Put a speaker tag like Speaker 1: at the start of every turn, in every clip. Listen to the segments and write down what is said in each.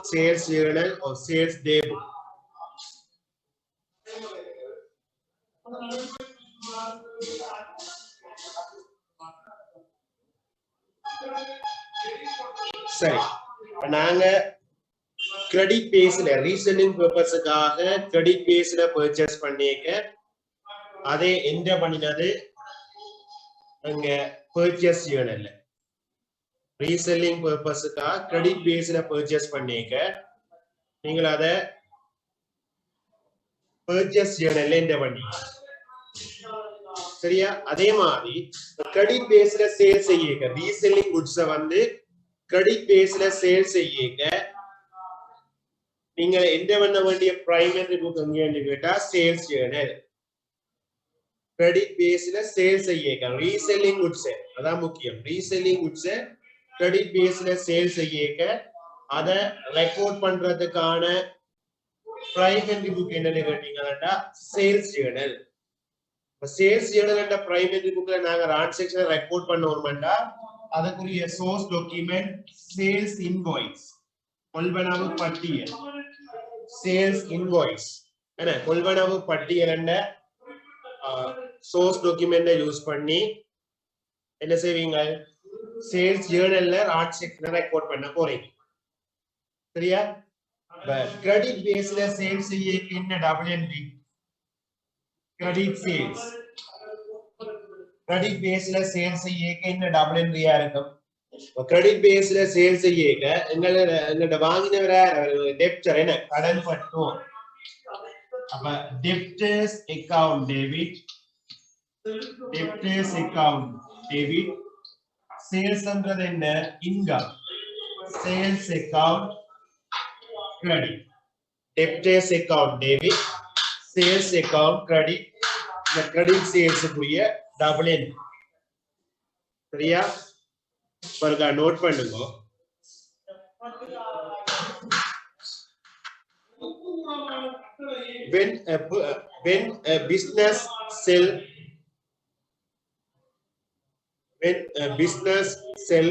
Speaker 1: sales journal or sales daybook. சரி, நாங்க credit பேஸ்ல ரீசெல்லிங் பர்பஸுக்காக கிரெடிட் பேஸ்ல பர்ச்சேஸ் பண்ணிக்க அதே என்ட பண்ணினது அங்க பர்ச்சேஸ் ஜேர்னல்ல. ரீசெல்லிங் பர்பஸுக்காக கிரெடிட் பேஸ்ல பர்ச்சேஸ் பண்ணிக்க நீங்கள் அதை பர்ச்சேஸ் ஜேர்னல்ல என்ட பண்ணி சரியா. அதே மாதிரி கிரெடிட் பேஸ்ல சேல் செய்ய ரீசெல்லிங் குட்ஸை வந்து கிரெடிட் பேஸ்ல சேல் செய்ய நீங்க என்ட பண்ண வேண்டிய பிரைமரி புக் எங்கன்னு கேட்டா சேல்ஸ் ஜேர்னல். கிரெடிட் பேஸ்ல சேல் செய்ய ரீசெல்லிங் குட்ஸ் அதான் முக்கியம். ரீசெல்லிங் குட்ஸ் கிரெடிட் பேஸ்ல சேல் செய்ய அதை ரெக்கார்ட் பண்றதுக்கான பிரைமரி புக் என்னன்னு கேட்டீங்கன்னா sales Journal. Sales Journal primary புக்ல நாங்க டிரான்சாக்ஷனை ரெக்கார்ட் பண்ணோம்னா அதுக்குரிய சோர்ஸ் டாக்குமெண்ட் சேல்ஸ் இன்வாய்ஸ் கொள்வனவு பட்டியல். சேல்ஸ் இன்வாய்ஸ் என்ன கொள்வனவு பட்டியல் என்ன சோர்ஸ் டாக்குமெண்ட்டை யூஸ் பண்ணி என்ன செய்வீங்க சேல்ஸ் ஜேர்னல்ல டிரான்சாக்ஷனை ரெக்கார்ட் பண்ண போறீங்க சரியா. கிரெடிட் பேஸ்ல சேல்ஸ் செய்ய என்ன double entry credit sales. Credit பேஸ்ல சேல்ஸ் செய்ய என்ன டபுள் என்ட்ரியா இருக்கும். கிரெடிட் பேஸ்ல சேல்ஸ் செய்ய எங்களோட வாங்கினவர டெப்டர் என்ன கடன் பட்டோர். அப்ப debtors account debit, debtors account debit. சேல்ஸ்ன்றது என்ன income, sales account credit. Debtors account debit, sales account credit. இந்த கிரெடிட் சேல்ஸுக்குரிய டபுள் என்ட்ரி சரியா. பர்கா நோட் பண்ணுங்க. when a business sell when a business sell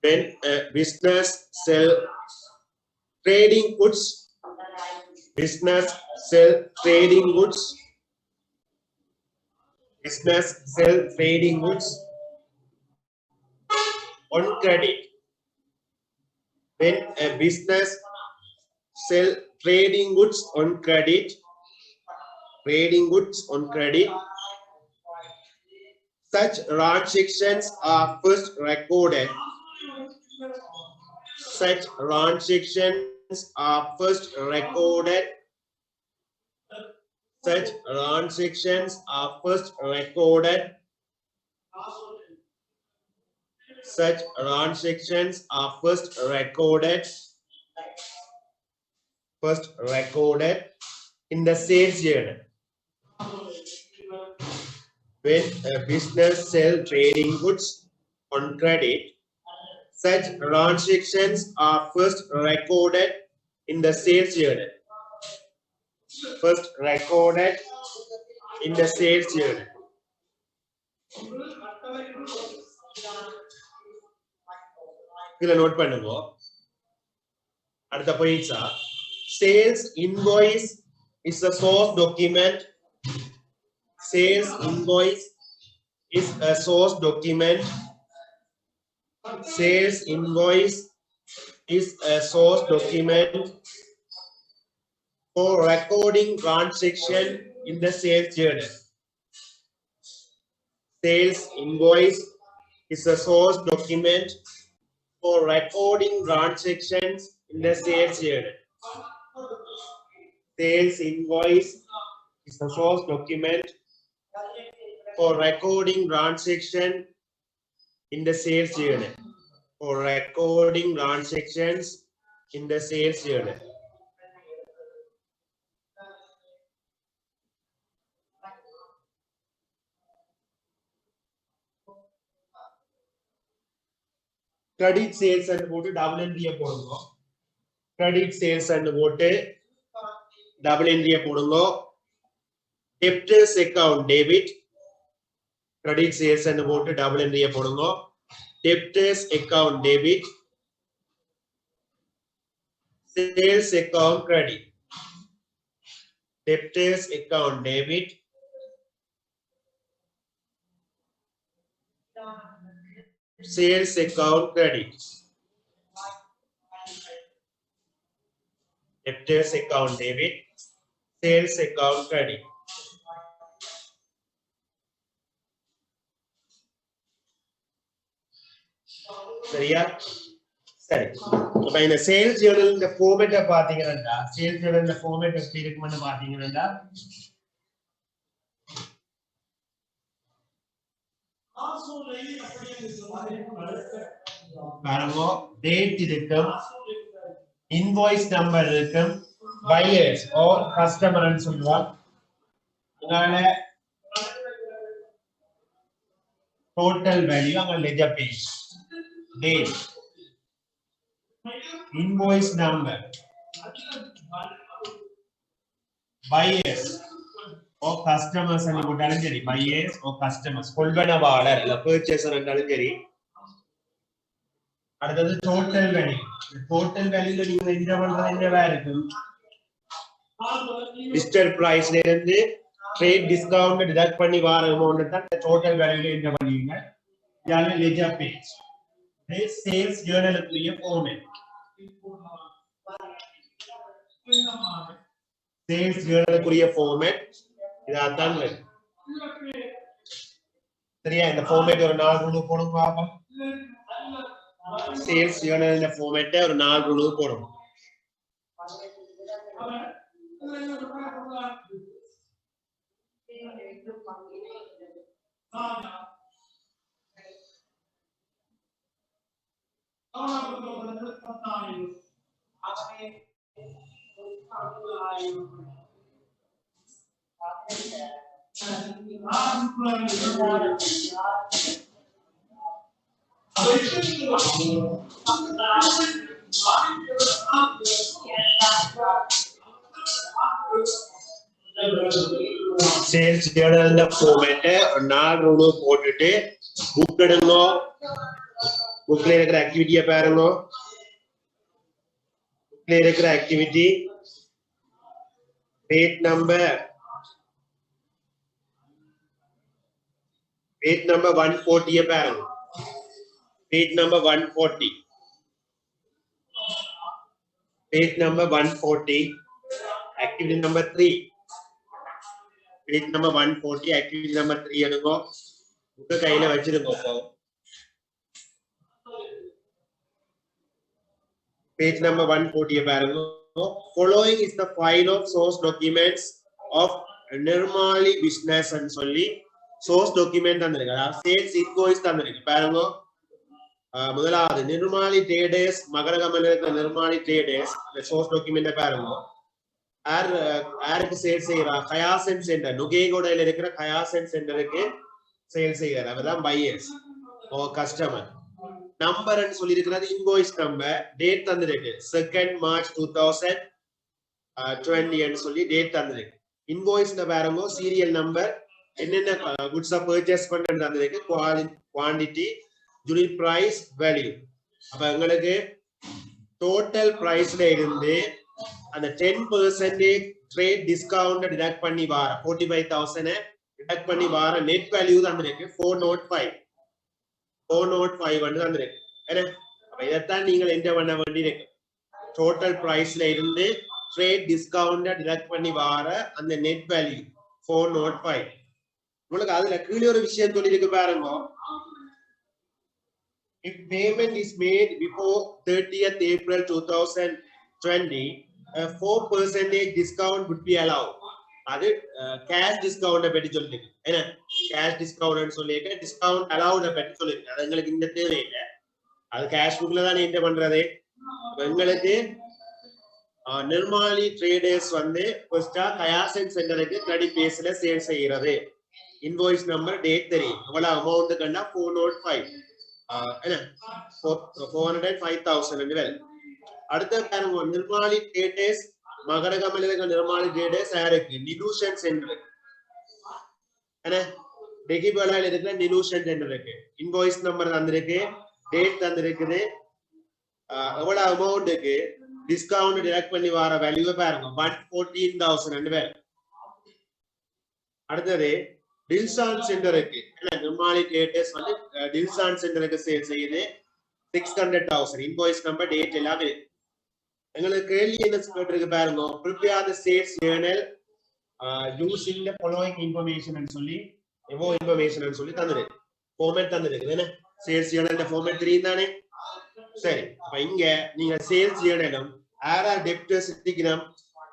Speaker 1: when a business sell trading goods, business sell trading goods, business sell trading goods on credit. When a business sell trading goods on credit, trading goods on credit, such transactions are first recorded. Such transactions are first recorded. Such transactions are first recorded. Such transactions are first recorded in the sales journal. When a business sell trading goods on credit, such transactions are first recorded in the sales journal. First recorded in the sales journal. இதுல note பண்ணுங்க. அடுத்த பாயிண்ட்ஸா sales invoice is a source document. Sales invoice is a source document. Sales invoice is a source document for recording transaction in the sales journal. Sales invoice is a source document for recording transactions in the sales journal. Sales invoice is a source document for recording transaction in the sales journal. For recording transactions in the sales journal. Credit sales and போட்டு double என்ட்ரியை போடுங்க. Credit sales and போட்டு double என்ட்ரியை போடுங்க. Debtors account debit. Credit sales and போட்டு double என்ட்ரியை போடுங்க. debtors account debit, sales account credit. Debtors account debit, sales account credit. Debtors account debit, sales account credit. சரியா? சரி. அப்ப இந்த சேல்ஸ் ஜேர்னல் இந்த ஃபார்மேட்ட பாத்தீங்கன்னா சேல்ஸ் ஜேர்னல் இந்த ஃபார்மேட் எப்படி இருக்குன்னு பாத்தீங்கன்னா பாருங்க டேட் இருக்கும், இன்வாய்ஸ் நம்பர் இருக்கும், பையர்ஸ் ஆர் கஸ்டமர்னு சொல்லுவாங்க. அதனால டோட்டல் வேல்யூ அங்க ledger page, date, invoice number, buyers or customers and போட்டாலும் சரி, buyers or customers, கொள்வனவாளர் இல்ல purchaser என்றாலும் சரி. அடுத்தது total value. total value நீங்க என்ன பண்றது என்னவா இருக்கும்? listed price ல இருந்து trade discount deduct பண்ணி வர amount தான் total value ல என்ன பண்ணுவீங்க? இதால ledger page. this sales journal க்குரிய format. சேல்ஸ் ஜேர்னலுக்குரிய ஃபார்மேட் இதான் இருக்கு. சரியா? இந்த ஃபார்மேட் ஒரு 4 ரூல் போடுங்க பாப்போம். சேல்ஸ் ஜேர்னல் ஃபார்மேட் ஒரு 4 ரூல் போடுங்க. சேல்ஸ் ஜேர்னல் ஃபார்மேட் 4 ரூல் போட்டுட்டு புக் எடுங்க. புக்ல இருக்கிற ஆக்டிவிட்டியை பாருங்க. புக்ல இருக்கிற ஆக்டிவிட்டி பேஜ் நம்பர் 140 பாருங்க. Page number 140, page number 140, activity number 3. Page number 140, activity number 3 எடுங்க. புக்க கையில வச்சிருங்க. பேஜ் நம்பர் 140 பாருங்க. Following is the file of source documents of Nirmali business and சொல்லி source document தந்திருக்கு. அதாவது sales invoice தந்திருக்கு. பாருங்க, முதலாவது நிர்மாலி traders, மகரகமல இருக்கிற நிர்மாலி traders அந்த source document பாருங்க. யாருக்கு சேல் செய்யறா? ஹயாசன் சென்டர், நுகேகோடையில இருக்கிற ஹயாசன் சென்டருக்கு சேல் செய்யறார். அவர்தான் பையர்ஸ் ஓ கஸ்டமர். நம்பர் சொல்லி இருக்கிறது இன்வாய்ஸ் நம்பர். டேட் தந்திருக்கு 2nd March 2020 சொல்லி டேட் தந்திருக்கு. இன்வாய்ஸ் பாருங்க, சீரியல் நம்பர், என்னென்ன குட்ஸா பர்ச்சேஸ் பண்றது தந்திருக்கு, குவாண்டிட்டி, யூனிட் பிரைஸ், வேல்யூ. அப்ப உங்களுக்கு டோட்டல் பிரைஸ்ல இருந்து அந்த 10% ட்ரேட் டிஸ்கவுண்ட் டிடக்ட் பண்ணி வார 45,000 டிடக்ட் பண்ணி வார நெட் வேல்யூ தந்திருக்கு 405 வந்து தந்திருக்கு. அப்ப இதைத்தான் நீங்கள் என்ன பண்ண வேண்டியிருக்கு? டோட்டல் பிரைஸ்ல இருந்து ட்ரேட் டிஸ்கவுண்ட் டிடக்ட் பண்ணி வார அந்த நெட் வேல்யூ 405. உங்களுக்கு அதுல கீழே ஒரு விஷயம் சொல்லி இருக்கு பாருங்க. If payment is made before 30th April 2020, a 4% discount would be allowed. அது cash discount பத்தி சொல்லிருக்கு. என்ன cash discount சொல்லிருக்கு, discount allowed பத்தி சொல்லிருக்கு. அது உங்களுக்கு இந்த தேவையில்லை. அது cash bookல தான் என்ன பண்றது? உங்களுக்கு நிர்மாலி ட்ரேடர்ஸ் வந்து ஃபர்ஸ்டா ஹயாசன் சென்டருக்கு கிரெடிட் பேஸ்ல சேல் செய்யறது. இன்வாய்ஸ் நம்பர், டேட் தெரியும். எவ்வளவு அமௌண்ட் கண்டா 405 405,000. அடுத்த பாருங்க, நிர்மாலி ட்ரேடர்ஸ், மகரகமல நிர்மாலி ட்ரேடர்ஸ் யாருக்கு? நிலூஷன் சென்டர். என்ன டெகிபலால இருக்கிற நிலூஷன் சென்டர் இருக்கு. இன்வாய்ஸ் நம்பர் தந்திருக்கு, டேட் தந்திருக்குது எவ்வளவு அமௌண்ட்டுக்கு டிஸ்கவுண்ட் டிடக்ட் பண்ணி வர வேல்யூ பாருங்க 114,000 பேர். அடுத்தது டில்சான் சென்டருக்கு நிர்மாலி தியேட்டர்ஸ் வந்து டில்சான் சென்டருக்கு சேல் செய்யுது 600,000 இன்வாய்ஸ் நம்பர் டேட் எல்லாமே. எங்களுக்கு கேள்வி என்ன கேட்டிருக்கு பாருங்க, prepare the sales journal using the following information ன்னு சொல்லி எவ்வளோ இன்ஃபர்மேஷன் சொல்லி தந்துருக்கு, ஃபார்மேட் தந்துருக்கு என்ன சேல்ஸ் ஜேர்னல் ஃபார்மேட் 3 தானே. சரி, அப்ப இங்க நீங்க சேல்ஸ் ஜேர்னலும் ஆரா டெப்டர்ஸ் இருக்கணும்,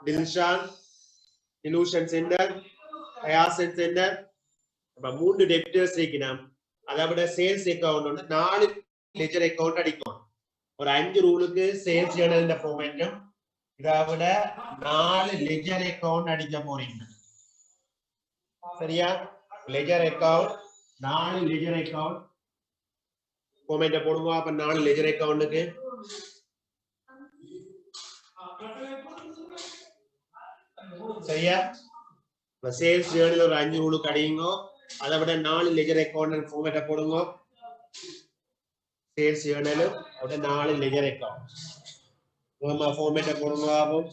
Speaker 1: டில்ஷான் இலூஷன் சென்டர் ஹயாசன் சென்டர், அப்ப 3 டெப்டர்ஸ் இருக்கணும். அதை விட சேல்ஸ் அக்கவுண்ட் வந்து 4 லெஜர் அக்கவுண்ட் அடிக்கும். ஒரு 5 ரூலுக்கு சேல்ஸ் ஜேர்னல் ஃபார்மேட்டும் இதை விட 4 லெஜர் அக்கவுண்ட் அடிக்க போறீங்க. சரியா, லெஜர் அக்கவுண்ட் 4 லெஜர் அக்கவுண்ட் ஃபார்மேட்ட போடுங்க. அப்ப 4 லெஜர் அக்கவுண்ட்க்கு சரியா. இப்ப சேல்ஸ் ஜேர்னல் ஒரு 5 ரூலுக்கு அடிங்க, அதை விட 4 லெஜர் அக்கவுண்ட் ஃபார்மேட்ட போடுங்க. சேல்ஸ் ஜேர்னல் அதோட 4 லெஜர் அக்கவுண்ட் ஃபார்மேட்ட போடுங்க. ஆகும்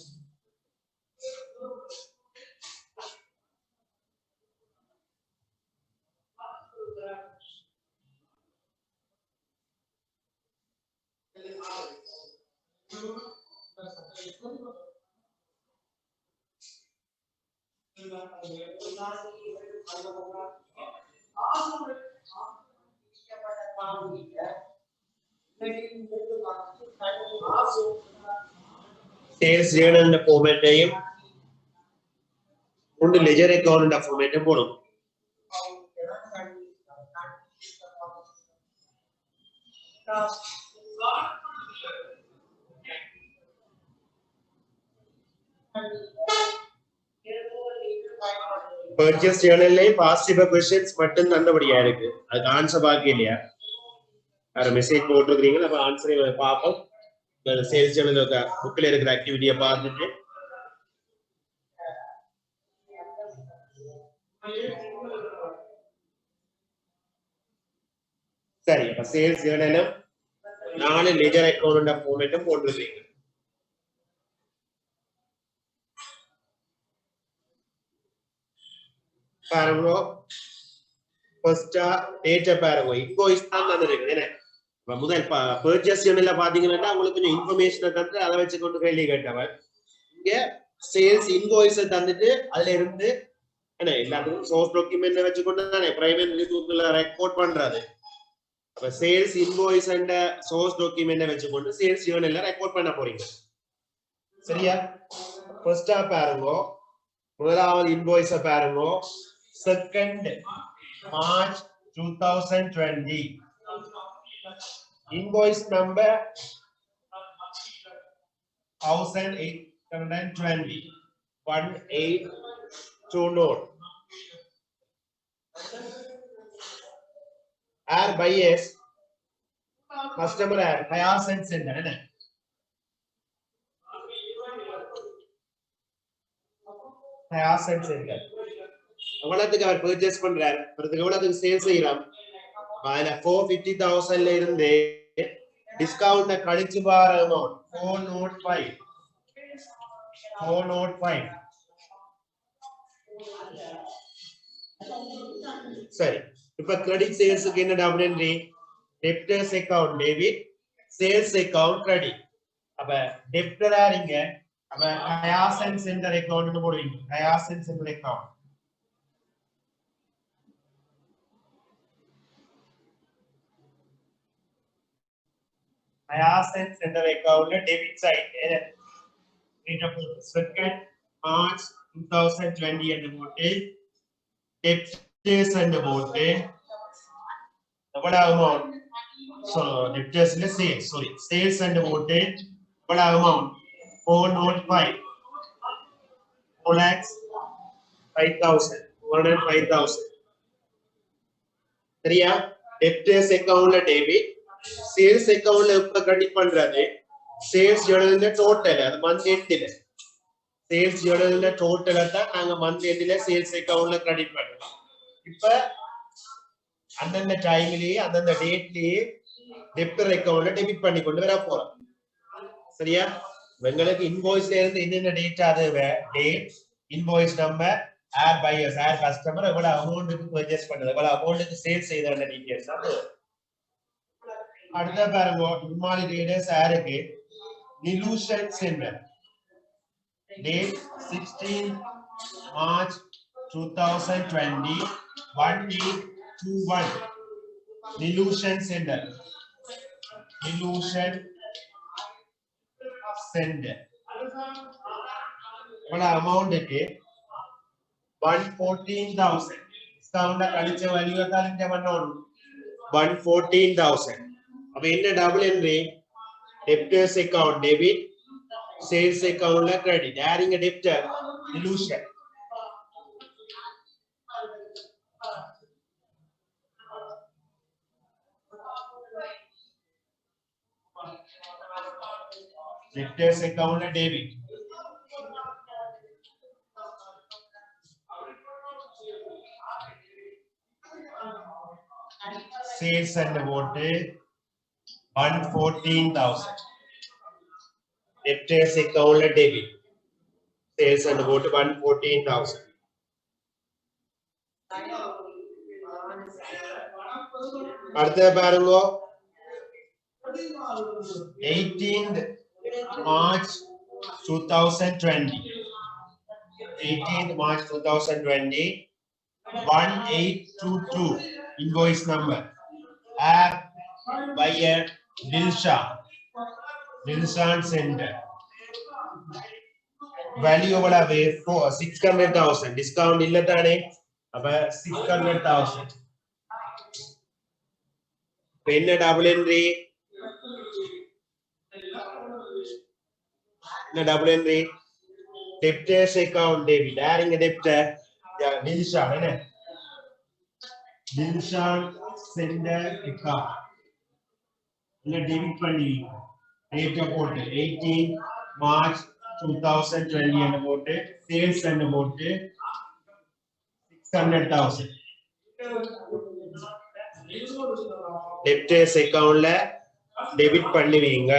Speaker 1: சேல்ஸ் ஜேர்னல் ஃபார்மேட்டையும் 3 லெஜர் அக்கவுண்ட் ஃபார்மேட்டை போடும். பர்ச்சேஸ் ஜேர்னல்ல பாசிட்டிவ் क्वेश्चंस மட்டும் தந்தபடியா இருக்கு, அதுக்கு ஆன்சர் பாக்கி இல்லையா. வேற மெசேஜ் போட்டுருக்கீங்க, அப்ப ஆன்சரை பார்ப்போம். சேல்ஸ் ஜேர்னல் புக்ல இருக்கிற ஆக்டிவிட்டியை பார்த்துட்டு சரி. அப்ப சேல்ஸ் ஜேர்னலும் 4 லெஜர் அக்கவுண்ட் ஃபார்மேட்டும் போட்டுருக்கீங்க. பாருங்க, ஃபர்ஸ்டா டேட்டா பாருங்க, இன்வாய்ஸ் தான் தந்திருக்கு என்ன. முதல் பர்ச்சேஸ் ஜேர்னல்ல பாத்தீங்கன்னா உங்களுக்கு கொஞ்சம் இன்ஃபர்மேஷனை தந்து அதை வச்சு கொண்டு கேள்வி கேட்டவர். இங்க சேல்ஸ் இன்வாய்ஸ் தந்துட்டு அதுல இருந்து என்ன எல்லாத்துக்கும் சோர்ஸ் டாக்குமெண்ட் வச்சு கொண்டு தானே பிரைவேட் ரிசோர்ஸ்ல ரெக்கார்ட் பண்றது. அப்ப sales invoice and source document வச்சு கொண்டு சேல்ஸ் ஜேர்னல்ல ரெக்கார்ட் பண்ண போறீங்க. சரியா, ஃபர்ஸ்டா பாருங்க, முதலாவது இன்வாய்ஸ பாருங்க, 2nd March 2020, invoice number 1820 1820. Air buyers customer air Hyacinth Center என்ன Hyacinth Center எவ்வளவுக்கு அவர் பர்ச்சேஸ் பண்றாரு, எவ்வளவுக்கு சேல்ஸ் செய்யலாம். அதுல 450,000ல இருந்து டிஸ்கவுண்ட் கழிச்சு வர அமௌண்ட் 405. சரி, இப்ப கிரெடிட் சேல்ஸ்க்கு என்ன அப்படின்றே debtors account debit, sales account credit. அப்ப டெப்டரா நீங்க அப்ப ஹயாசன் சென்டர் அக்கவுண்ட் போடுவீங்க. Hyacinth centre account Hyacinth Center account debit side 2nd March 2020 and போட்டு debtors and போட்டு எவ்வளவு amount debtors இல்ல sales and போட்டு எவ்வளவு amount 405,000 சரியா. debtors account debit, சேல்ஸ் அக்கவுண்ட்ல எப்ப கிரெடிட் பண்றது சேல்ஸ் ஜேர்னல்ல டோட்டல், அது மந்த் எண்ட்ல சேல்ஸ் ஜேர்னல்ல டோட்டல் தான் நாங்க மந்த் எண்ட்ல சேல்ஸ் அக்கவுண்ட்ல கிரெடிட் பண்றோம். இப்ப அந்தந்த டைம்லயே அந்தந்த டேட்லயே டெப்டர் அக்கவுண்ட்ல டெபிட் பண்ணி கொண்டு வர போறோம். சரியா? உங்களுக்கு இன்வாய்ஸ்ல இருந்து என்னென்ன டேட்டா தேவை, டேட், இன்வாய்ஸ் நம்பர், ஏர் பையர்ஸ், ஏர் கஸ்டமர், எவ்வளவு அமௌண்ட்டுக்கு பர்ச்சேஸ் பண்ணது, எவ்வளவு அமௌண்ட்டுக்கு சேல்ஸ் செய்த டீடைல்ஸ் தான் தேவை. அடுத்த பாருங்க, முன்னாடி டேட்டஸ் யாருக்கு, நிலூஷன் centre, date 16 March 2020, 1821, Nilushan Center, Nilushan Center. What amount it is? 114,000. Discount the culture value of the 114,000. अब इन्हें double entry, debtors account debit, sales account la credit, adding a debtor, illusion. Debtors account la debit. Sales and what 114,000. Debtors account la debit. Sales and what 114,000. அடுத்த பாருங்க 18th March 2020, 18th March 2020, 1822 invoice number, air buyer Dilshan Center, value of 600,000, discount illa thane appa 600,000. When double entry, double entry, debtors account debit, adding a debtor, Dilshan Center account. Debit பண்ணி date போட்டு 18 March 2020 and போட்டு sales and போட்டு 600,000. Debtors accountல debit பண்ணுவீங்க.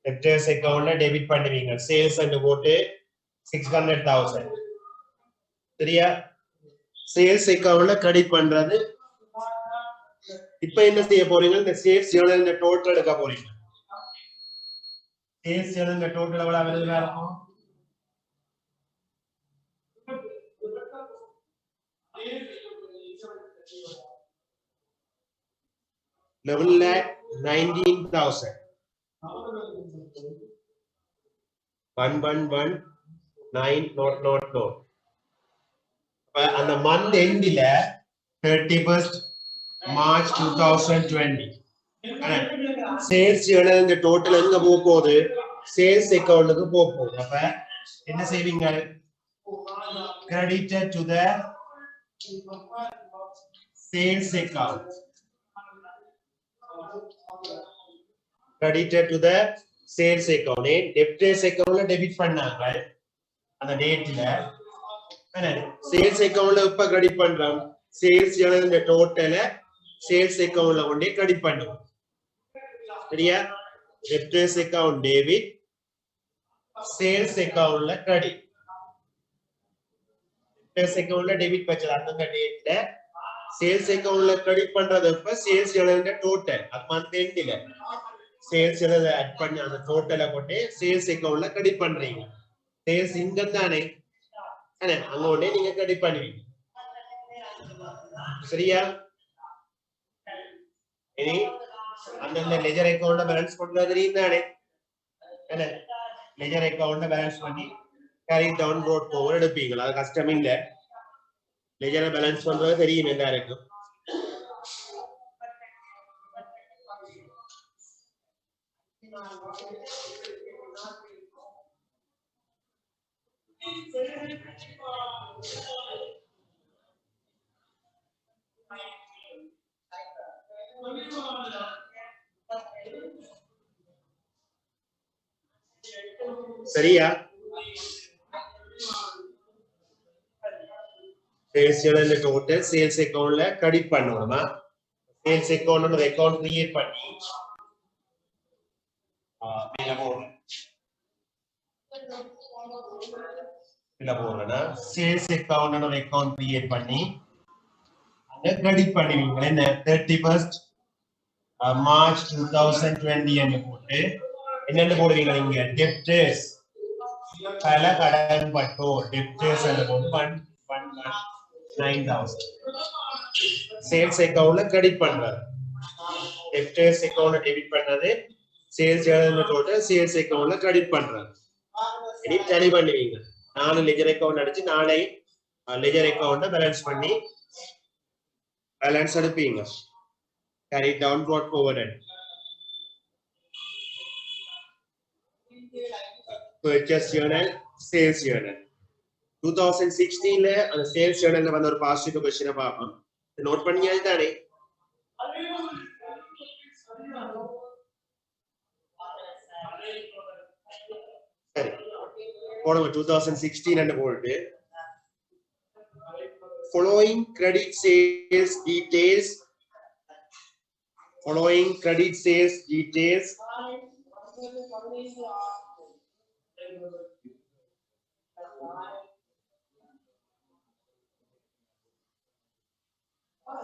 Speaker 1: Debtors accountல debit பண்ணுவீங்க. Sales and போட்டு 600,000. சரியா? Sales accountல credit பண்றது. இப்போ என்ன செய்ய போறீங்க, இந்த sales journal இந்த டோட்டல் எடுக்க போறீங்க. Sales journal இந்த டோட்டல் எவ்வளவு வருதுன்னா இருக்கும், level 19,000. 1119 அந்த month end ல 31st March 2020 sales journal இந்த டோட்டல் எங்க போகுது, sales accountக்கு போகுது. அப்ப என்ன செய்வீங்க, credited to the sales account, credited to the sales account. Debtors accountல டெபிட் பண்ணாங்க அந்த டேட்ல, சேல்ஸ் அக்கவுண்ட்ல இப்ப கிரெடிட் பண்றோம். சேல்ஸ் journal இந்த டோட்டல சேல்ஸ் அக்கவுண்ட்ல கொண்டே கிரெடிட் பண்ணுவோம். சரியா? debtors account debit, sales accountல credit. debtors accountல debit பச்சல அந்த டேட்ல, சேல்ஸ் அக்கவுண்ட்ல கிரெடிட் பண்றது இப்ப சேல்ஸ் journal இந்த டோட்டல் அது மந்த் எண்ட்ல சேல்ஸ் journal ஆட் பண்ணி அந்த டோட்டலை கொண்டே சேல்ஸ் அக்கவுண்ட்ல கிரெடிட் பண்றீங்க. சேல்ஸ் இன்கம் தானே, அங்கோடே நீங்க கிரெடிட் பண்ணுவீங்க. சரியா? இனி அந்த லெஜர் அக்கவுண்ட பேலன்ஸ் பண்றது தெரியும் தானே, லெஜர் அக்கவுண்ட பேலன்ஸ் பண்ணி கேரி டவுன் ரோட் போவர் எடுப்பீங்களா, அது கஷ்டம் இல்ல. லெஜரை பேலன்ஸ் பண்றது தெரியும் எல்லாருக்கும். சரியா? sales journal total sales account la credit பண்ணனுமா sales account னு account create பண்ணி மேல போறேன் இல்ல போறேனா sales account னு account create பண்ணி அங்க credit பண்ணுவீங்க என்ன 31st March 2020 ன்னு போட்டு என்னென்ன போடுவீங்க நீங்க debtors பல கடன் பட்டோர் debtors ன்னு போட்டு 1,9000 sales account ல credit பண்றாரு debtors account ல debit பண்ணது sales journal total sales account ல credit பண்றாரு இனி tally பண்ணுவீங்க நாலு ledger account அடிச்சு நாளை ledger account பேலன்ஸ் பண்ணி பேலன்ஸ் எடுப்பீங்க carry down brought forwarded purchase journal sales journal 2016 ல அந்த sales journal ல வந்த ஒரு பாசிட்டிவ் क्वेश्चन பாப்போம் நோட் பண்ணியால் தானே சரி போடுங்க 2016 ன்னு போட்டு following credit sales details following credit sales details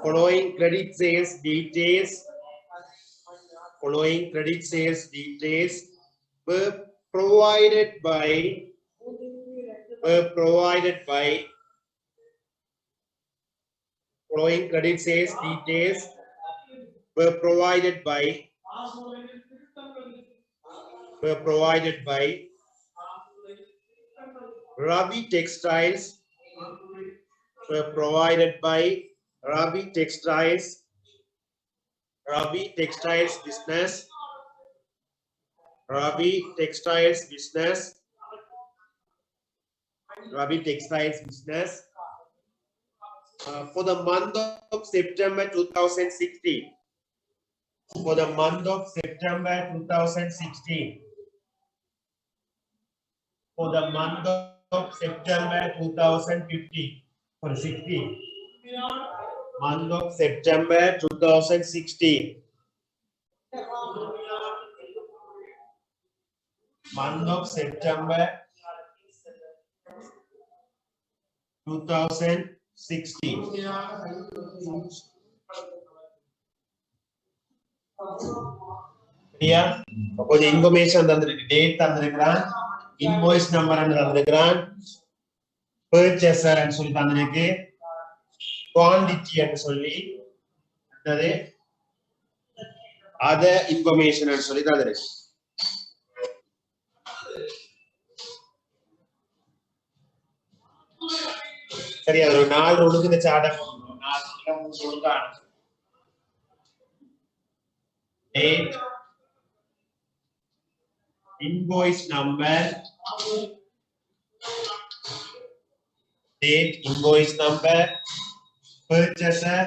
Speaker 1: following credit sales details following credit sales details were provided by following credit sales details were provided by Ravi Textiles Ravi Textiles business for the month of September 2016 for the month of September 2016 for the month of September 2015 for 16 month of September 2016 month of September 2016 சரியா கொஞ்சம் information தந்திருக்கு date தந்திருக்கிறான் invoice number தந்திருக்கிறான் purchaser ன்னு சொல்லி தந்திருக்கு quantity ன்னு சொல்லி அது அத இன்ஃபர்மேஷன் ன்னு சொல்லி தந்திருக்கு சரியா ஒரு நாலு ரோலுக்கு இந்த சார்ட் போடணும் நாலு மூணு ரோலுக்கு date invoice number purchaser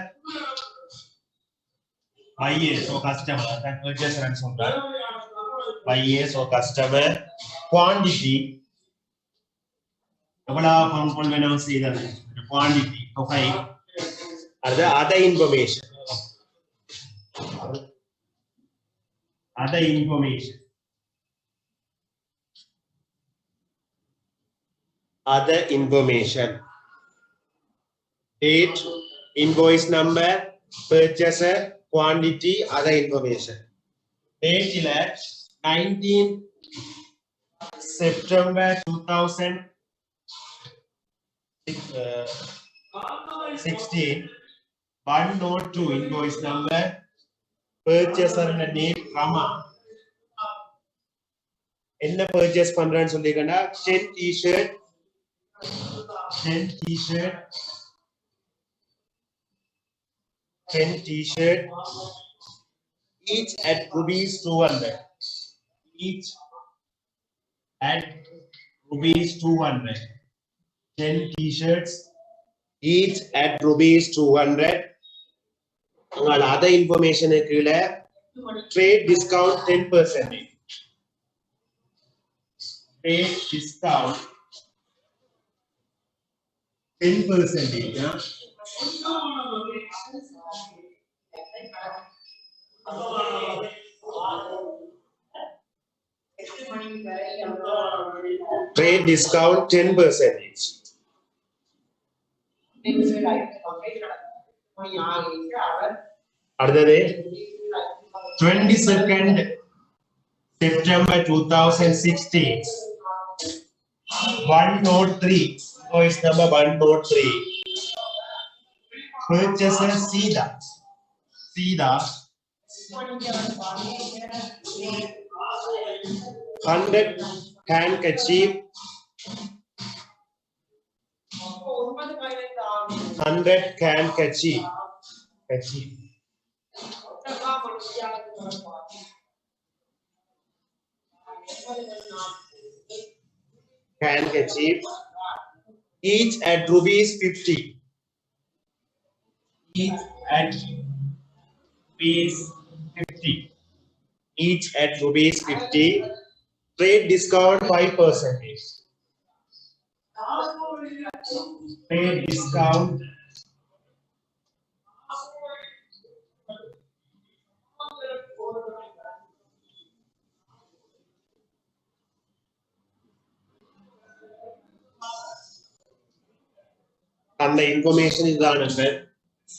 Speaker 1: buyers or customer that purchaser and so on buyers or customer quantity எவ்வளவு பொருட்கள் வேணும் செய்தது quantity தொகை அது other information other information date invoice number purchaser quantity other information date ila 19 September 2016 102 invoice number purchaser name Rama என்ன purchase பண்றேன்னு சொல்லிருக்கேன்னா 10 t-shirt each at rupees 200 each at rupees 200 10 t-shirts each at rupees 200 உங்கள் other information கீழ trade discount 10% trade discount 10%. Trade discount 10%. Other day, 22nd September 2016. 103. Invoice number 103. Purchaser Sida. 100 handkerchief. 100 handkerchief. Handkerchief. Each at rupees 50. Each at rupees 50. Each at rupees 50. Trade discount 5%. Trade discount. And the information is on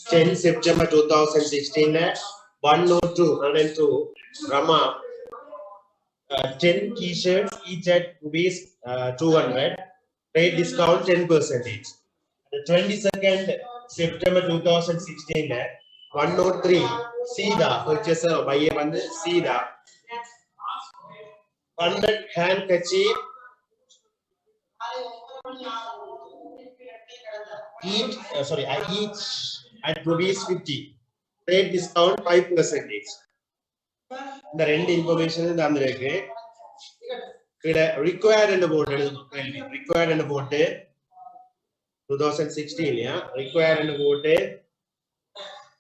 Speaker 1: 10 September 2016. 102 Rama. 10 t-shirts, each at rupees 200. Trade discount 10%. The 22nd September 2016, 103 Sida purchaser buyer and Sida 100 handkerchief each at rupees 50. Trade discount 5%. The rent information is required and about required and about 2016, required and about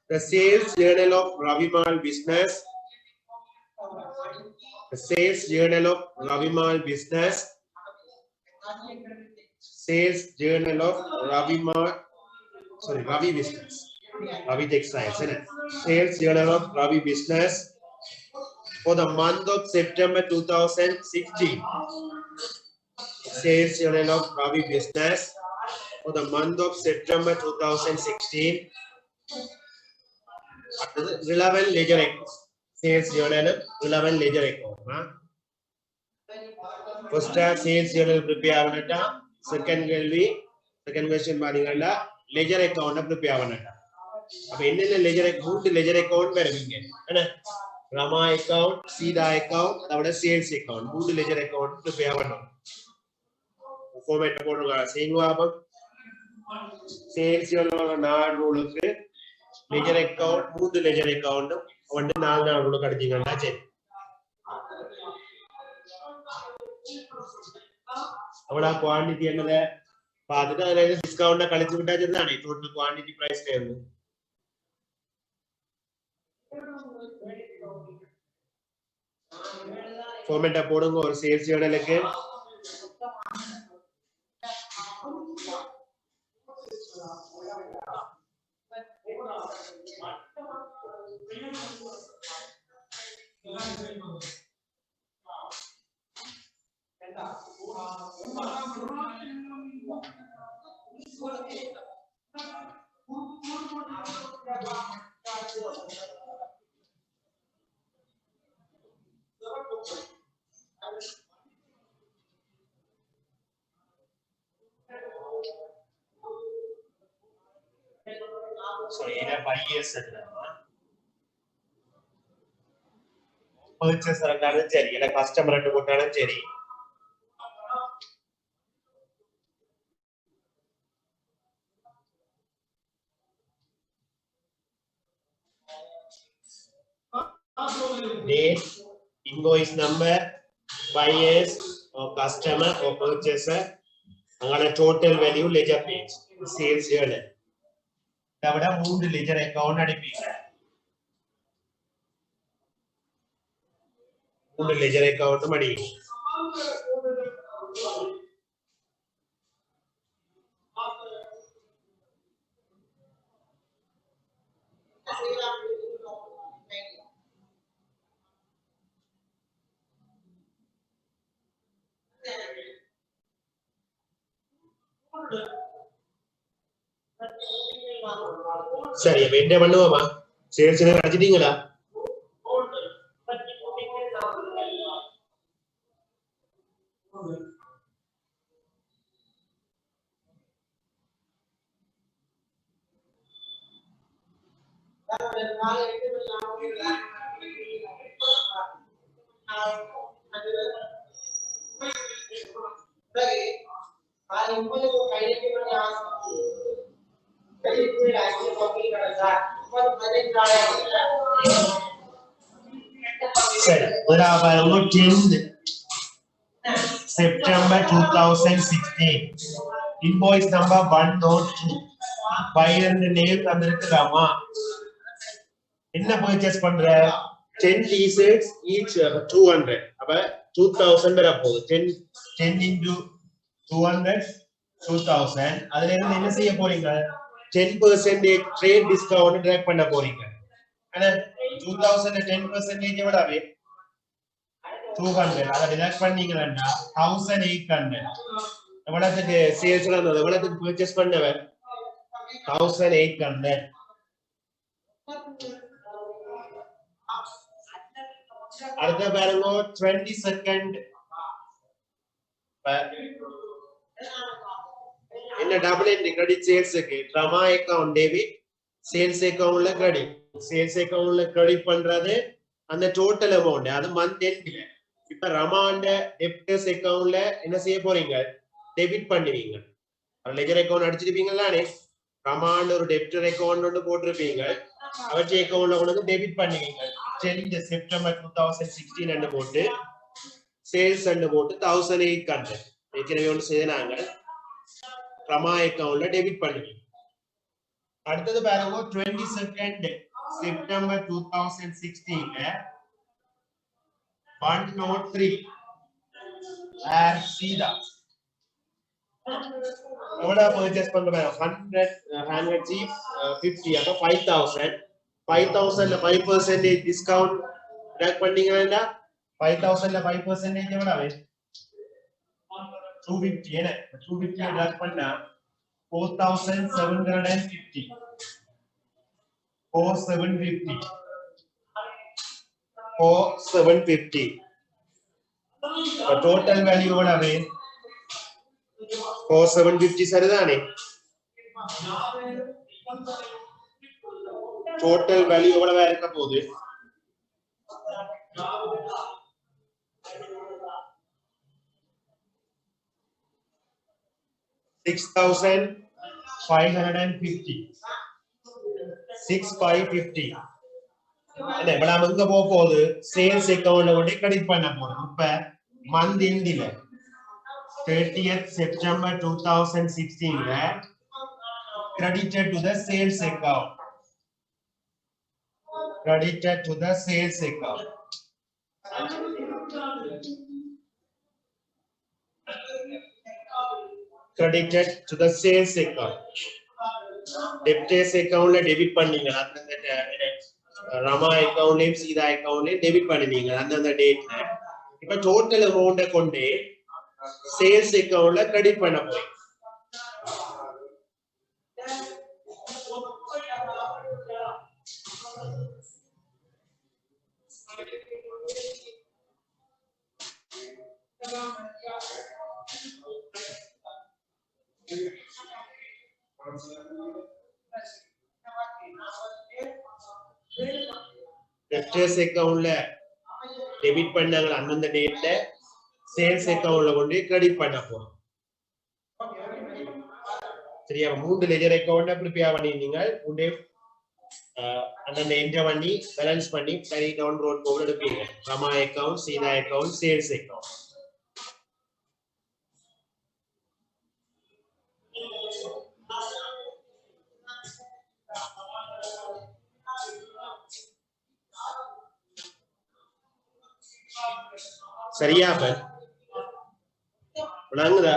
Speaker 1: the sales journal of Ravimal business. The sales journal of Ravimal business. Sales journal of Ravi business. Ravi textiles. Sales journal of Ravi business for the month of September 2016. Sales journal of Ravi business for the month of September 2016. Relevant ledger account. Sales journal relevant ledger account. First sales journal prepare. Second question ledger account prepare. ledger account Rama account, Sida account, sales account, ledger account prepare. Format sales journal ledger account, ledger account, quantity discount total quantity price. Format or sales journal again. Sorry, years purchaser customer to date, invoice number, buyers or customer or purchaser, total value ledger page, sales journal. Moved ledger account ledger account money. சரி அப்ப என்ன பண்ணுவோமா sales அடிச்சிட்டீங்களா சரி முதலாவது 10th September 2016 invoice number 102 buyer and name தந்திருக்கு Rama என்ன purchase பண்ற 10 t-shirts each 200 அப்ப 2000 வர போகுது 10 into 200 2000 அதுல இருந்து என்ன செய்ய போறீங்க 10% trade discount டிராக் பண்ண போறீங்க ஆனா 2000 10% எவ்வளவு 200 அத டிடக்ட் பண்ணீங்கன்னா 1800 எவ்வளவுக்கு சேல்ஸ்ல இருந்தது எவ்வளவுக்கு பர்ச்சேஸ் பண்ணவர் 1800 அடுத்த பாருங்க 22nd என்ன டபுள் என்ட்ரி கிரெடிட் சேல்ஸ்க்கு ட்ராமா அக்கவுண்ட் டெபிட் சேல்ஸ் அக்கவுண்ட்ல கிரெடிட் சேல்ஸ் அக்கவுண்ட்ல கிரெடிட் பண்றது அந்த டோட்டல் அமௌண்ட் அது மந்த் எண்ட்ல இப்ப ரமாண்ட டெப்டர்ஸ் அக்கவுண்ட்ல என்ன செய்ய போறீங்க டெபிட் பண்ணுவீங்க லெஜர் அக்கவுண்ட் அடிச்சிருப்பீங்களானே ரமாண்ட ஒரு டெப்டர் அக்கவுண்ட் ஒன்று போட்டிருப்பீங்க அவற்றை அக்கவுண்ட்ல கொண்டு டெபிட் பண்ணுவீங்க 10 செப்டம்பர் 2016 அன்னு போட்டு சேல்ஸ் அன்னு போட்டு 1800 ஏற்கனவே ஒன்று செய்தாங்க ரமா அக்கவுண்ட்ல டெபிட் பண்ணுவீங்க அடுத்தது பாருங்க 22nd செப்டம்பர் 2016 103 air சீதா எவ்வளவு பர்ச்சேஸ் பண்ற 100 cheap 50 அப்ப 5000 ல 5% டிஸ்கவுண்ட் ட்ராக் பண்ணீங்கன்னா 5000 ல 5% எவ்வளவு 250 என்ன 250 ட்ராக் பண்ணா 4750 4750 total value எவ்வளவு 4750 சரிதானே total value எவ்வளவு இருக்க போகுது 6550 6550 என்ன இவ்வளவு எங்க போகுது சேல்ஸ் அக்கவுண்ட்ல கொண்டு கிரெடிட் பண்ண போறோம் இப்ப month எண்டில 30th September 2016 credited to the sales account credited to the sales account credited to the sales account debtors account la debit பண்ணீங்க அந்த ரமா அக்கவுண்ட்லயும் சீதா அக்கவுண்ட்லயும் டெபிட் பண்ணுவீங்க அந்த டேட்ல இப்ப டோட்டல் அமௌண்ட கொண்டு சேல்ஸ் அக்கவுண்ட்ல கிரெடிட் பண்ண போறீங்க debtors accountல டெபிட் பண்ணாங்க அந்த டேட்ல சேல்ஸ் அக்கவுண்ட்ல கொண்டு கிரெடிட் பண்ண போறோம் சரியா மூணு லெஜர் அக்கவுண்ட ப்ரிப்பேர் பண்ணிருந்தீங்க மூணு அந்த என்டர் பண்ணி பேலன்ஸ் பண்ணி சரி டவுன் ரோட் போக எடுப்பீங்க Rama account Sita account sales account சரியா விளங்குதா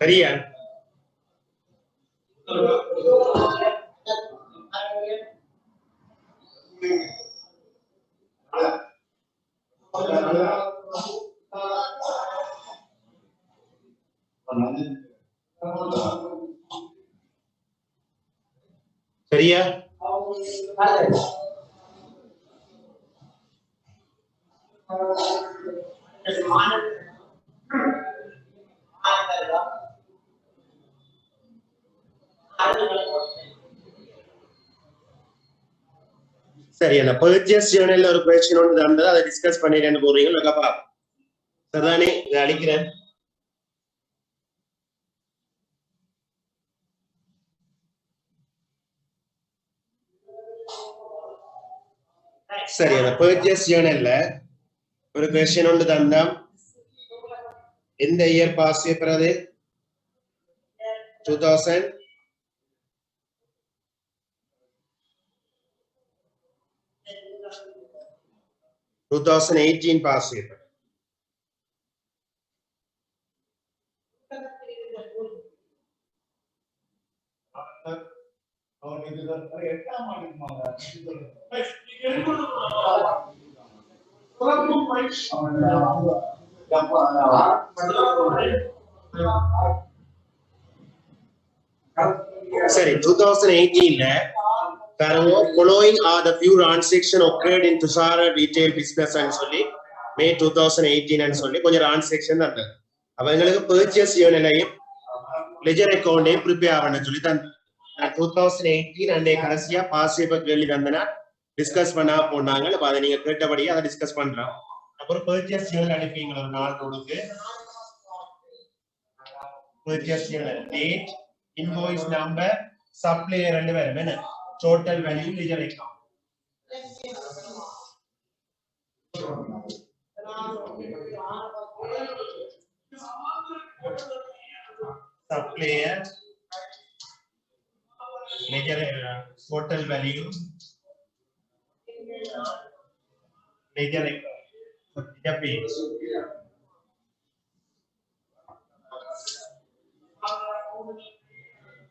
Speaker 1: சரியா? சரியா? சரி, அந்த பர்ச்சேஸ் ஜேர்னல்ல ஒரு கொஸ்டின் ஒன்று தந்தது, அதை டிஸ்கஸ் பண்ணிட்டு போறீங்க லோகப்பா. சரிதானே? இதை அழிக்கிறேன். சரி, அந்த பர்ச்சேஸ் ஜேர்னல்ல ஒரு கொஸ்டின் ஒன்று தந்தா, எந்த இயர் பாஸ் செய்யப்படுறது? 2018 பாஸ் செய்யப்பட்டது. சரி, 2018 following are the few transactions occurred in Tushara retail business and சொல்லி May 2018 and சொல்லி கொஞ்சம் transaction தான். அப்ப எங்களுக்கு purchase யூனிட்லையும் ledger account prepare பண்ண சொல்லி தான் 2018 அண்டே கடைசியா பாஸ் பேப்பர் கேள்வி தந்தனா டிஸ்கஸ் பண்ண போனாங்க. அப்ப அதை நீங்க கேட்டபடியே அதை டிஸ்கஸ் பண்றோம். அப்புறம் purchase யூனிட் அனுப்பிங்க ஒரு நாள் கொடுக்கு. purchase unit date, invoice number, supplier ரெண்டு பேரும் என்ன total value ledger account. Supplier ledger total value ledger account. page.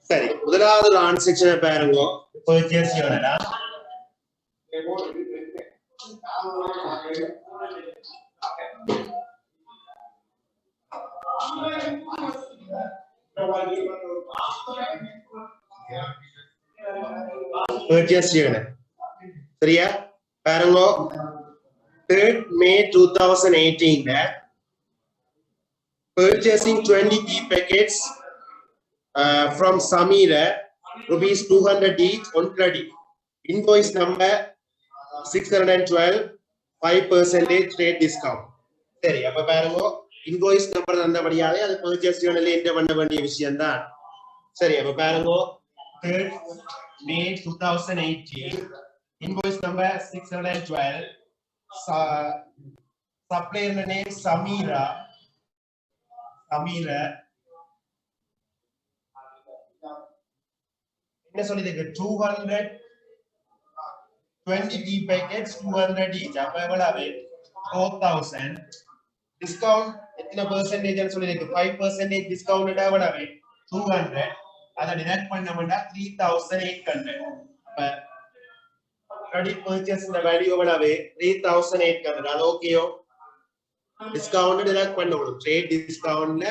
Speaker 1: சரி, முதலாவது டிரான்சாக்ஷனை பாருங்க. purchase யூனிட் purchase யூனிட் சரியா? பாருங்க 3rd May 2018 purchasing 20 tea packets from Samira, rupees 200 each on credit. Invoice number 612, 5% trade discount. சரி, அப்ப பாருங்க இன்வாய்ஸ் நம்பர் தந்தபடியாலே அது purchase யூனிட்ல என்டர் பண்ண வேண்டிய விஷயம் தான். சரி, அப்ப பாருங்க 3rd May 2018 invoice number 612, supplier name Samira என்ன சொல்லிருக்கு 220 tea packets 200 each. அப்ப எவ்வளவு 4000 discount எத்தனை percentage ன்னு சொல்லிருக்கு 5% discount எவ்வளவு 200. அத டிடக்ட் பண்ணோம்னா 3800. அப்ப credit purchase இந்த வேல்யூ எவ்வளவு 3800. அது ஓகேயோ? டிஸ்கவுண்ட் டிடக்ட் பண்ணணும். ட்ரேட் டிஸ்கவுண்ட்ல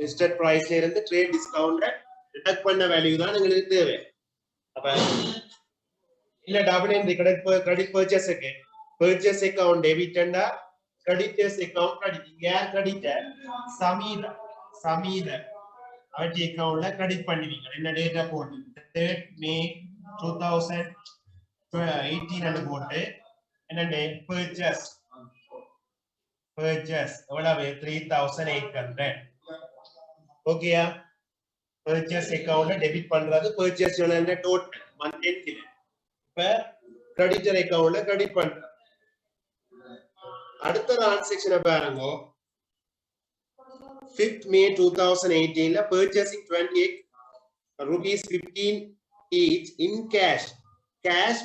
Speaker 1: லிஸ்டட் பிரைஸ்ல இருந்து ட்ரேட் டிஸ்கவுண்ட்ல டிடக்ட் பண்ண வேல்யூ தான் உங்களுக்கு தேவை. அப்ப இல்ல டபுள் என்ட்ரி கிரெடிட் பர்ச்சேஸ்க்கு purchase account debit and creditors account credit. யார் கிரெடிட்டர்? சமீர அவட்டி அக்கவுண்ட்ல கிரெடிட் பண்ணுவீங்க. என்ன டேட்டா போட்டு 3rd May 2018 அன்னு போட்டு என்ன பர்ச்சேஸ் எவ்வளவு 3800. ஓகேயா? purchase account டெபிட் பண்றது purchase யூனிட்ல டோட்டல் மந்த் எண்ட்ல. இப்ப கிரெடிட்டர் அக்கவுண்ட்ல கிரெடிட் பண்ற அடுத்த டிரான்சாக்ஷனை பாருங்க 5th May 2018 la purchasing 28 rupees 15 each in cash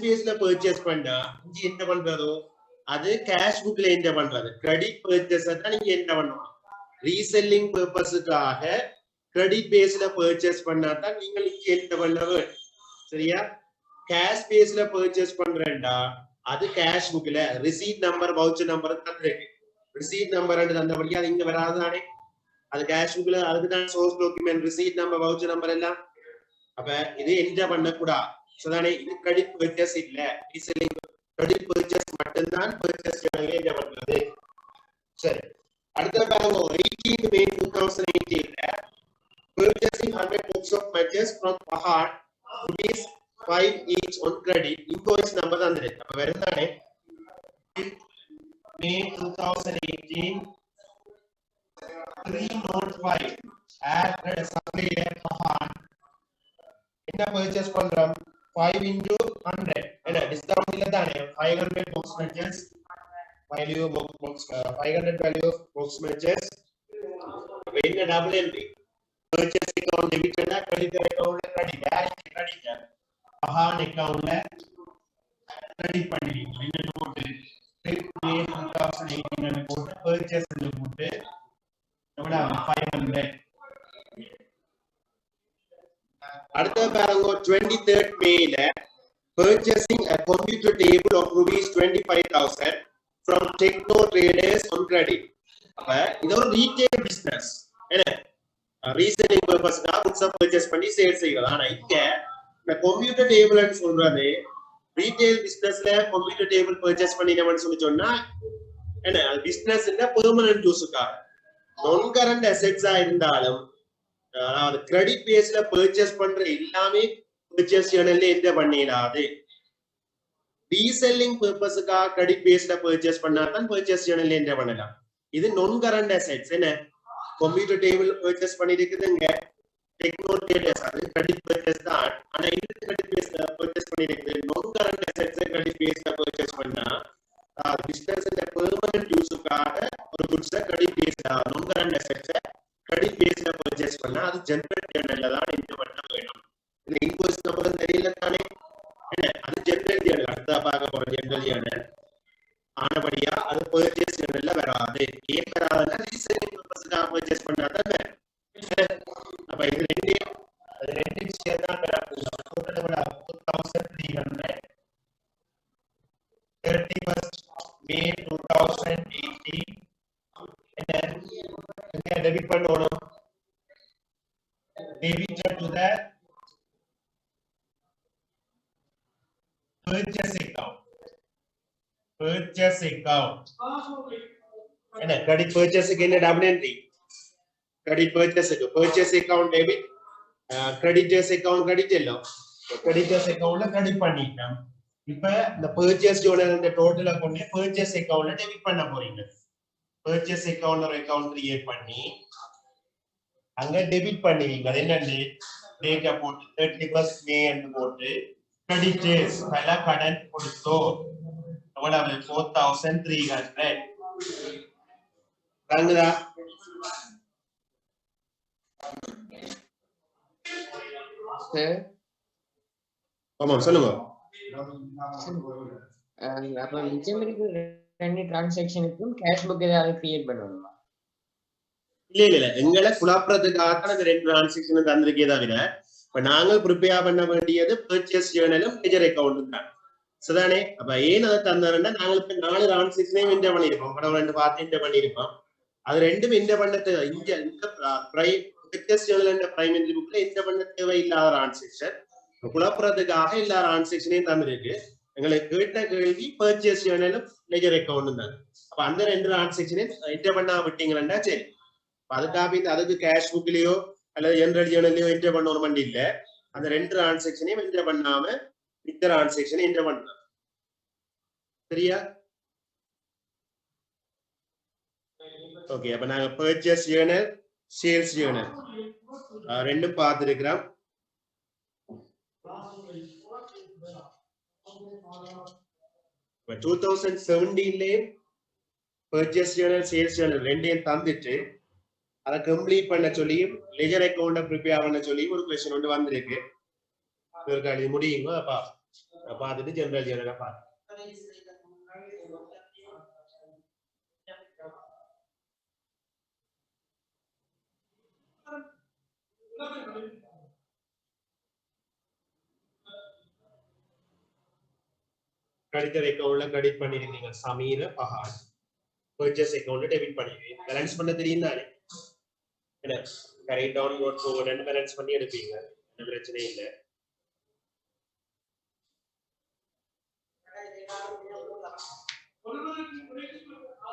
Speaker 1: base la purchase பண்ணா இங்க என்ன பண்றதோ அது cash book ல என்ன பண்றது credit purchase தான் நீங்க என்ன பண்ணணும் reselling purpose-க்காக credit base ல purchase பண்ணா தான் நீங்க இங்க என்ன பண்ணவே சரியா cash base ல purchase பண்றேன்டா அது cash book ல receipt number voucher number தந்திருக்கு receipt number and தந்தபடியா அது இங்க வராதானே அது cash book ல அதுக்கு தான் source document receipt number voucher number எல்லாம் அப்ப இது என்ன பண்ண கூடாது சோதானே இது credit purchase இல்ல reselling credit purchase மட்டும் தான் purchase சேனல்ல என்ன பண்றது சரி அடுத்த பாருங்க 18th May 2018 ல purchasing 100 books of matches from Pahad rupees 5 each on credit invoice number தந்திருக்கு அப்ப வருதானே May 2018 305 at supplier Pahad என்ன purchase பண்றோம் 5 into 100 என்ன டிஸ்கவுண்ட் இல்ல தானே 500 box matches value box 500 value of box matches என்ன double entry purchase account debit ல creditor account ல credit Pahad account ல credit பண்ணிடுங்க என்ன போட்டு May 2018 ல போட்டு purchase ல போட்டு எவ்வளவு 500 அடுத்த பாருங்க 23rd May ல purchasing a computer table of rupees 25000 from Techno Traders on credit அப்ப இது ஒரு retail business என்ன reselling purpose-க்காக books purchase பண்ணி சேல் செய்யறது ஆனா இங்க இந்த computer table ன்னு சொல்றது retail business-ல computer table purchase பண்ணினவன்னு சொல்லி சொன்னா என்ன business-ல permanent use-க்காக non current assets-ஆ இருந்தாலும் அதாவது கிரெடிட் பேஸ்ல பர்ச்சேஸ் பண்ற எல்லாமே பர்ச்சேஸ் சேனல்ல என்ன பண்ணிடாது ரீசெல்லிங் பர்பஸ்க்காக கிரெடிட் பேஸ்ல பர்ச்சேஸ் பண்ணா தான் பர்ச்சேஸ் சேனல்ல என்ன பண்ணலாம் இது நான் கரண்ட் அசெட்ஸ் என்ன கம்ப்யூட்டர் டேபிள் பர்ச்சேஸ் பண்ணிருக்குதுங்க டெக்னோ ட்ரேடர்ஸ் அது கிரெடிட் பர்ச்சேஸ் தான் ஆனா இந்த கிரெடிட் பேஸ்ல பர்ச்சேஸ் பண்ணிருக்குது நான் கரண்ட் அசெட்ஸ் கிரெடிட் பேஸ்ல பர்ச்சேஸ் பண்ணா பிசினஸ்ல பெர்மனன்ட் யூஸ்க்காக ஒரு குட்ஸ் கிரெடிட் பேஸ்ல நான் current assets credit based purchase பண்ணா அது ஜெனரல் ஜேர்னல்ல தான் என்ன பண்ண வேணும் இந்த இன்வாய்ஸ் நம்பர் தெரியல தானே என்ன அது ஜெனரல் ஜேர்னல் அடுத்த பார்க்க போற ஜெனரல் ஜேர்னல் ஆனபடியா அது பர்ச்சேஸ் ஜேர்னல்ல வராது ஏன் வராதுன்னா ரீசெல்லிங் பர்பஸ்க்காக பர்ச்சேஸ் பண்ணா தானே அப்ப இது ரெண்டு விஷயம் தான் வராது டோட்டல் எவ்வளவு 4300 31st May 2018 என்ன debit பண்ணணும் debited to the purchase account என்ன credit purchase க்கு என்ன double entry credit purchase க்கு purchase account debit creditors account credit இல்ல creditors accountல credit பண்ணிட்டோம் இப்போ இந்த purchase journal இந்த டோட்டலை கொண்டு purchase accountல debit பண்ண போறீங்க purchase account or account create பண்ணி அங்க debit பண்ணுவீங்க அது என்னது டேட்டா போட்டு 31st May ன்னு போட்டு creditors பல கடன் கொடுத்தோ எவ்வளவு 4300 தாங்கடா
Speaker 2: சார்
Speaker 1: ஆமா சொல்லுங்க
Speaker 2: அப்ப மிச்சம் இருக்கு ரெண்டு டிரான்சாக்ஷனுக்கும் கேஷ் புக் ஏதாவது கிரியேட் பண்ணணுமா
Speaker 1: இல்ல எங்களை குழப்பறதுக்காக அந்த ரெண்டு டிரான்சாக்ஷன் தந்திருக்கே தவிர இப்ப நாங்க ப்ரிப்பேர் பண்ண வேண்டியது பர்ச்சேஸ் ஜேர்னலும் லெஜர் அக்கவுண்ட் தான் சரிதானே அப்ப ஏன் அதை தந்தாருன்னா நாங்க இப்ப 4 டிரான்சாக்ஷனையும் என்டர் பண்ணிருப்போம் படம் ரெண்டு பார்த்து என்டர் பண்ணிருப்போம் அது ரெண்டும் என்டர் பண்ண இந்த பர்ச்சேஸ் ஜேர்னல் பிரைமரி புக்ல என்டர் பண்ண தேவையில்லாத டிரான்சாக்ஷன் குழப்பறதுக்காக எல்லா டிரான்சாக்ஷனையும் தந்திருக்கு எங்களுக்கு கேட்ட கேள்வி பர்ச்சேஸ் ஜேர்னலும் லெஜர் அக்கவுண்ட் தான் அப்ப அந்த ரெண்டு டிரான்சாக்ஷனையும் என்டர் பண்ணா விட்டீங்கன்னா சரி அதுக்காக அதுக்கு கேஷ் புக்லயோ அல்லது ஜெனரல் ஜேர்னல்லையோ என்டர் பண்ணணும் இல்ல அந்த ரெண்டு டிரான்சாக்ஷனையும் என்டர் பண்ணாம மித்த டிரான்சாக்ஷனை என்டர் பண்ணலாம் சரியா ஓகே அப்ப நாங்க பர்ச்சேஸ் ஜேர்னல் சேல்ஸ் ஜேர்னல் ரெண்டும் பார்த்திருக்கிறோம் இப்ப 2017 பர்ச்சேஸ் ஜேர்னல் சேல்ஸ் ஜேர்னல் ரெண்டையும் தந்துட்டு அதை கம்ப்ளீட் பண்ண சொல்லியும் லெஜர் அக்கௌண்ட ப்ரிப்பேர் பண்ண சொல்லியும் ஒரு கொஸ்டின் ஒன்று வந்திருக்கு. இது முடியுங்க அப்பா பார்த்துட்டு ஜெனரல் ஜெனரலா பாருங்க. கிரெடிட்டர் அக்கௌண்ட்ல கிரெடிட் பண்ணிருக்கீங்க Samira Bahar. Purchase account debit பண்ணிருக்கீங்க. பேலன்ஸ் பண்ண தெரியும் தானே? என்ன carry down note forward balance பண்ணி எடுப்பீங்க. எந்த பிரச்சனையும் இல்லை.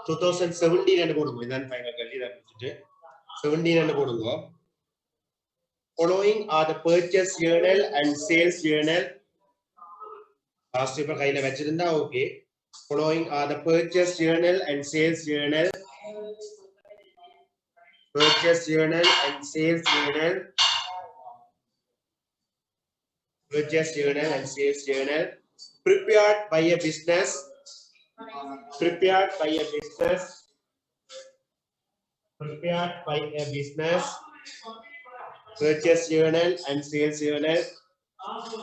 Speaker 1: $2017 கொடுங்க. இதான் ஃபைனல் கல்வி இதை முடிச்சுட்டு 17 கொடுங்க. Following are the purchase journal and sales journal. Last paper கையில வச்சிருந்தா okay. Following are the purchase journal and sales journal. Purchase journal and sales journal. Purchase journal and sales journal prepared by a business. Prepared by a business. Prepared by a business. Purchase journal and sales journal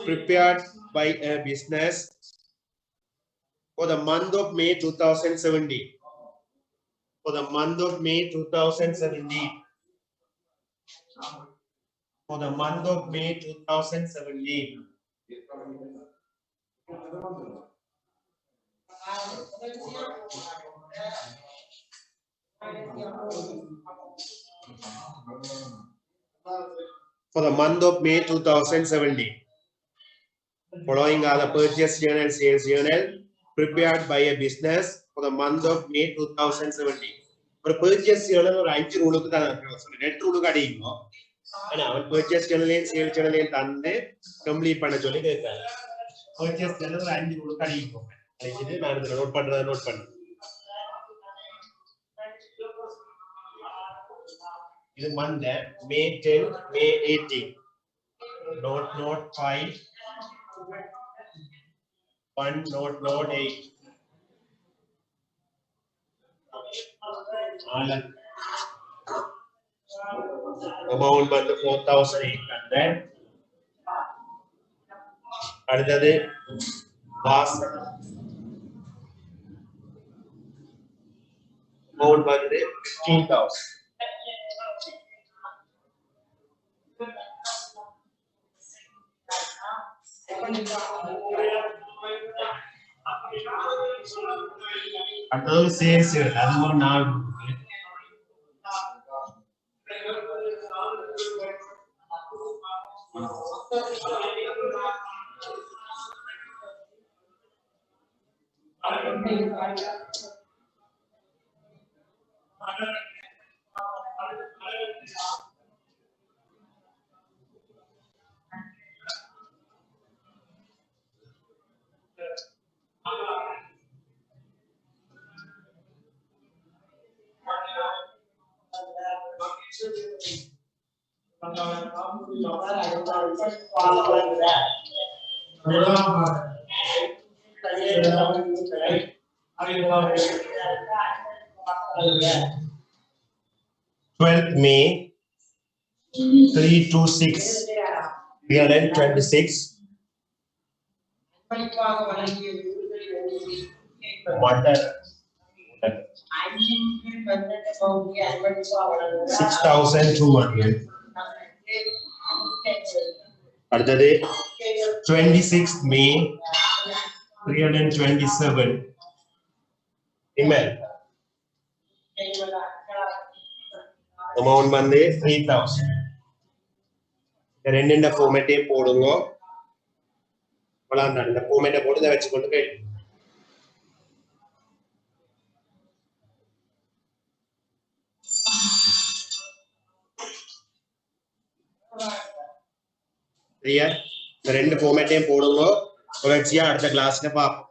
Speaker 1: prepared by a business for the month of May 2017. For the month of May 2017. For the month of May 2017. For the month of May 2017. Following are the purchase journal, sales journal prepared by a business for the month of May 2017. For purchase journal or 5 ரூலுக்கு தான் net ரூலுக்கு அடிங்க. ஆனா அவன் purchase journal and sales journal தந்து complete பண்ண சொல்லி கேட்காங்க. Purchase journal 5 ரூலுக்கு அடிங்க. அடிச்சிட்டு நான் இத நோட் பண்ணு. இது month May 10, May 18. Note 5. 1 note 8. Amount வந்து 4,800. அடுத்தது வாஸ் amount வந்து 15,000. அடுத்தது சேல்ஸ் அது ஒரு 4 12th May 326 326 water 6,200. அடுத்தது 26th May 327 email amount வந்து 3,000. ரெண்டு ஃபார்மேட்டே போடுங்க. அவ்வளவுதான். இந்த ஃபார்மேட்டை போட்டு இதை வச்சுக்கொண்டு போய் சரியா? இந்த ரெண்டு ஃபார்மேட்டையும் போடுங்க. தொடர்ச்சியா அடுத்த கிளாஸ்ல பார்ப்போம்.